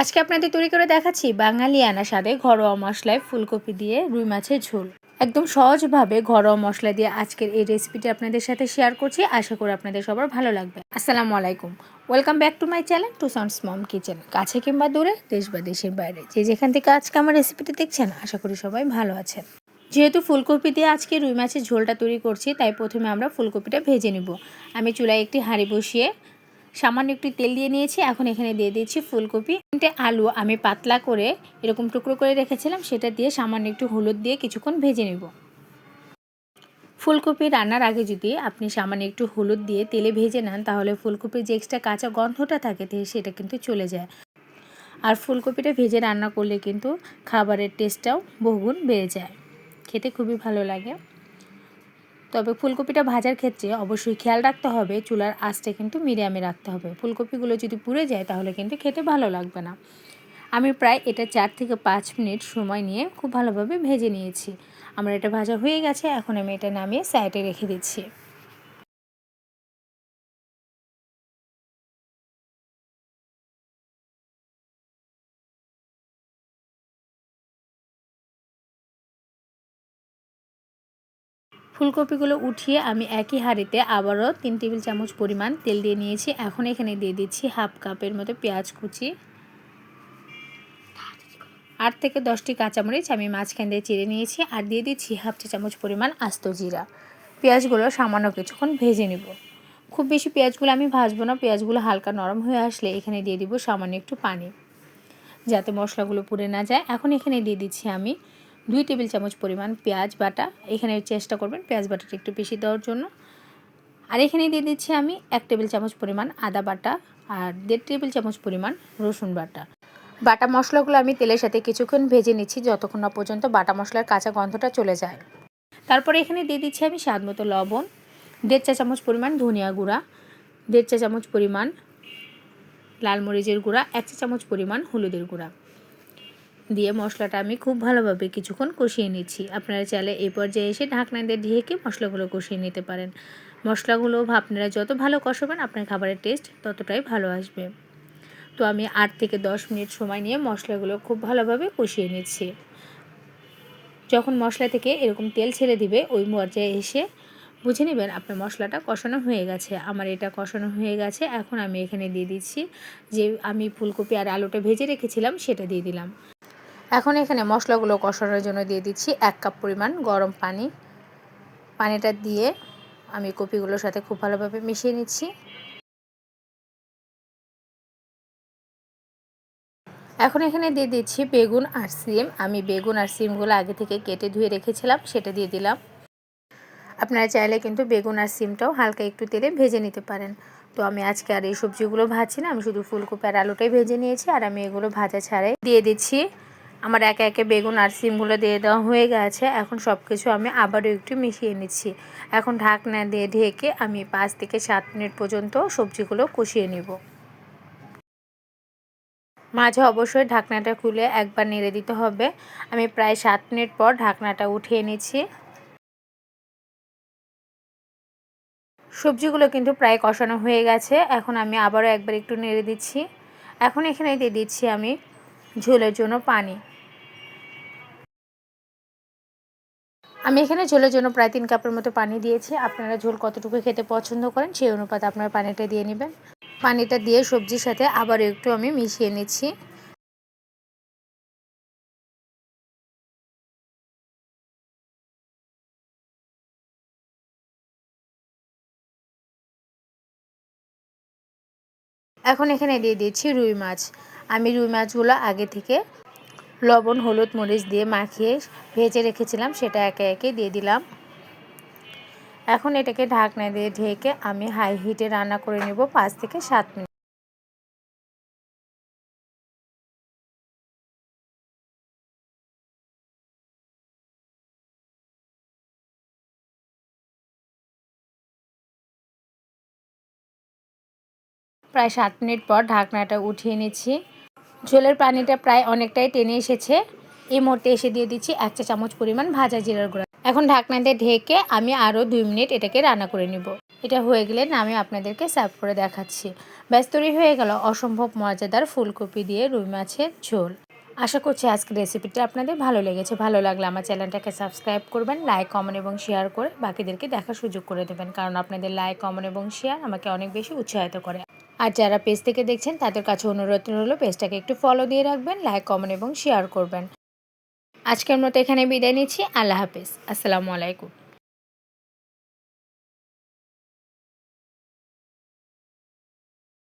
আজকে আপনাদের তৈরি করে দেখাচ্ছি বাঙালিয়ানা স্বাদে ঘরোয়া মশলায় ফুলকপি দিয়ে রুই মাছের ঝোল। একদম সহজভাবে ঘরোয়া মশলা দিয়ে আজকের এই রেসিপিটি আপনাদের সাথে শেয়ার করছি। আশা করি আপনাদের সবার ভালো লাগবে। আসসালামু আলাইকুম, welcome back to my channel টুসনস মম কিচেন। কাছে কিংবা দূরে, দেশ বা দেশের বাইরে যে যেখান থেকে আজকে আমার রেসিপিটি দেখছেন, আশা করি সবাই ভালো আছেন। যেহেতু ফুলকপি দিয়ে আজকে রুই মাছের ঝোলটা তৈরি করছি, তাই প্রথমে আমরা ফুলকপিটা ভেজে নিব। আমি চুলায় একটি হাঁড়ি বসিয়ে সামান্য একটু তেল দিয়ে নিয়েছি। এখন এখানে দিয়ে দিচ্ছি ফুলকপি। 3টে আলু আমি পাতলা করে এরকম টুকরো করে রেখেছিলাম, সেটা দিয়ে সামান্য একটু হলুদ দিয়ে কিছুক্ষণ ভেজে নেব। ফুলকপি রান্নার আগে যদি আপনি সামান্য একটু হলুদ দিয়ে তেলে ভেজে নেন, তাহলে ফুলকপির যে এক্সট্রা কাঁচা গন্ধটা থাকে সেটা কিন্তু চলে যায়। আর ফুলকপিটা ভেজে রান্না করলে কিন্তু খাবারের টেস্টটাও বহুগুণ বেড়ে যায়, খেতে খুবই ভালো লাগে। তবে ফুলকপিটা ভাজার ক্ষেত্রে অবশ্যই খেয়াল রাখতে হবে চুলার আঁচটা কিন্তু মিডিয়ামে রাখতে হবে। ফুলকপিগুলো যদি পুড়ে যায় তাহলে কিন্তু খেতে ভালো লাগবে না। আমি প্রায় এটা 4 থেকে 5 মিনিট সময় নিয়ে খুব ভালোভাবে ভেজে নিয়েছি। আমার এটা ভাজা হয়ে গেছে। এখন আমি এটা নামিয়ে সাইডে রেখে দিচ্ছি। ফুলকপিগুলো উঠিয়ে আমি একই হাঁড়িতে আবারও 3 টেবিল চামচ পরিমাণ তেল দিয়ে নিয়েছি। এখন এখানে দিয়ে দিচ্ছি হাফ কাপের মতো পেঁয়াজ কুচি, 8 থেকে 10টি কাঁচামরিচ আমি মাঝখান দিয়ে চিড়ে নিয়েছি, আর দিয়ে দিচ্ছি হাফ চা চামচ পরিমাণ আস্ত জিরা। পেঁয়াজগুলো সামান্য কিছুক্ষণ ভেজে নেব। খুব বেশি পেঁয়াজগুলো আমি ভাজবো না। পেঁয়াজগুলো হালকা নরম হয়ে আসলে এখানে দিয়ে দিব সামান্য একটু পানি, যাতে মশলাগুলো পুড়ে না যায়। এখন এখানে দিয়ে দিচ্ছি আমি 2 টেবিল চামচ পরিমাণ পেঁয়াজ বাটা। এখানে চেষ্টা করবেন পেঁয়াজ বাটাটা একটু বেশি দেওয়ার জন্য। আর এখানে দিয়ে দিচ্ছি আমি 1 টেবিল চামচ পরিমাণ আদা বাটা আর 1.5 টেবিল চামচ পরিমাণ রসুন বাটা। বাটা মশলাগুলো আমি তেলের সাথে কিছুক্ষণ ভেজে নিচ্ছি, যতক্ষণ না পর্যন্ত বাটা মশলার কাঁচা গন্ধটা চলে যায়। তারপরে এখানে দিয়ে দিচ্ছি আমি স্বাদ মতো লবণ, 1.5 চা চামচ পরিমাণ ধনিয়া গুঁড়া, 1.5 চা চামচ পরিমাণ লাল মরিচের গুঁড়া, 1 চা চামচ পরিমাণ হলুদের গুঁড়া দিয়ে মশলাটা আমি খুব ভালোভাবে কিছুক্ষণ কষিয়ে নিচ্ছি। আপনারা চাইলে এই পর্যায়ে এসে ঢাকনা দিয়ে ঢেকে মশলাগুলো কষিয়ে নিতে পারেন। মশলাগুলো আপনারা যত ভালো কষাবেন আপনার খাবারের টেস্ট ততটাই ভালো আসবে। তো আমি 8 থেকে 10 মিনিট সময় নিয়ে মশলাগুলো খুব ভালোভাবে কষিয়ে নিচ্ছি। যখন মশলা থেকে এরকম তেল ছেড়ে দিবে, ওই পর্যায়ে এসে বুঝে নেবেন আপনার মশলাটা কষানো হয়ে গেছে। আমার এটা কষানো হয়ে গেছে। এখন আমি এখানে দিয়ে দিচ্ছি যে আমি ফুলকপি আর আলুটা ভেজে রেখেছিলাম, সেটা দিয়ে দিলাম। এখন এখানে মশলাগুলো কষানোর জন্য দিয়ে দিচ্ছি 1 কাপ পরিমাণ গরম পানি। পানিটা দিয়ে আমি কপিগুলোর সাথে খুব ভালোভাবে মিশিয়ে নিচ্ছি। এখন এখানে দিয়ে দিচ্ছি বেগুন আর সিম। আমি বেগুন আর সিমগুলো আগে থেকে কেটে ধুয়ে রেখেছিলাম, সেটা দিয়ে দিলাম। আপনারা চাইলে কিন্তু বেগুন আর সিমটাও হালকা একটু তেলে ভেজে নিতে পারেন। তো আমি আজকে আর এই সবজিগুলো ভাজছি না, আমি শুধু ফুলকপি আর আলুটাই ভেজে নিয়েছি। আর আমি এগুলো ভাজা ছাড়াই দিয়ে দিচ্ছি। আমার একে একে বেগুন আর সিমগুলো দিয়ে দেওয়া হয়ে গেছে। এখন সব কিছু আমি আবারও একটু মিশিয়ে নিচ্ছি। এখন ঢাকনা দিয়ে ঢেকে আমি 5 থেকে 7 মিনিট পর্যন্ত সবজিগুলো কষিয়ে নেব। মাঝে অবশ্যই ঢাকনাটা খুলে একবার নেড়ে দিতে হবে। আমি প্রায় 7 মিনিট পর ঢাকনাটা উঠিয়ে নিচ্ছি। সবজিগুলো কিন্তু প্রায় কষানো হয়ে গেছে। এখন আমি আবারও একবার একটু নেড়ে দিচ্ছি। এখন এখানে দিয়ে দিচ্ছি আমি ঝোলের জন্য পানি। আমি এখানে ঝোলের জন্য প্রায় 3 কাপের মতো পানি দিয়েছি। আপনারা ঝোল কতটুকু খেতে পছন্দ করেন সেই অনুপাতে আপনারা পানিটা দিয়ে নেবেন। পানিটা দিয়ে সবজির সাথে আবারও একটু আমি মিশিয়ে নিচ্ছি। এখন এখানে দিয়ে দিচ্ছি রুই মাছ। আমি রুই মাছগুলো আগে থেকে লবণ হলুদ মরিচ দিয়ে মাখিয়ে ভেজে রেখেছিলাম, সেটা একে একে দিয়ে দিলাম। এখন এটাকে ঢাকনা দিয়ে ঢেকে আমি হাই হিটে রান্না করে নেব 5 থেকে 7 মিনিট। প্রায় 7 মিনিট পর ঢাকনাটা উঠিয়ে নিচ্ছি। ঝোলের পানিটা প্রায় অনেকটাই টেনে এসেছে। এই মুহূর্তে এসে দিয়ে দিচ্ছি 1 চা চামচ পরিমাণ ভাজা জিরার গুঁড়া। এখন ঢাকনা দিয়ে ঢেকে আমি আরও 2 মিনিট এটাকে রান্না করে নিব। এটা হয়ে গেলে আমি আপনাদেরকে সার্ভ করে দেখাচ্ছি। ব্যাস তৈরি হয়ে গেল অসম্ভব মজাদার ফুলকপি দিয়ে রুই মাছের ঝোল। আশা করছি আজকের রেসিপিটা আপনাদের ভালো লেগেছে। ভালো লাগলে আমার চ্যানেলটাকে সাবস্ক্রাইব করবেন, লাইক, কমেন্ট এবং শেয়ার করে বাকিদেরকে দেখার সুযোগ করে দেবেন, কারণ আপনাদের লাইক, কমেন্ট এবং শেয়ার আমাকে অনেক বেশি উৎসাহিত করে। আর যারা পেজ থেকে দেখছেন তাদের কাছে অনুরোধ রইল পেজটাকে একটু ফলো দিয়ে রাখবেন, লাইক, কমেন্ট এবং শেয়ার করবেন। আজকের মতো এখানে বিদায় নিচ্ছি। আল্লাহ হাফেজ। আসসালামু আলাইকুম।